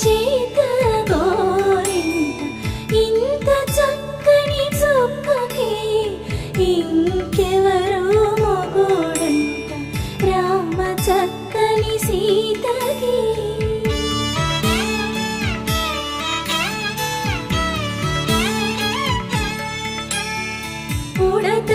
చేత గోరింట ఇంత చక్కని చుక్కకి ఇంకెవరో మొగుడంట రామ చక్కని సీతకి. ఉడత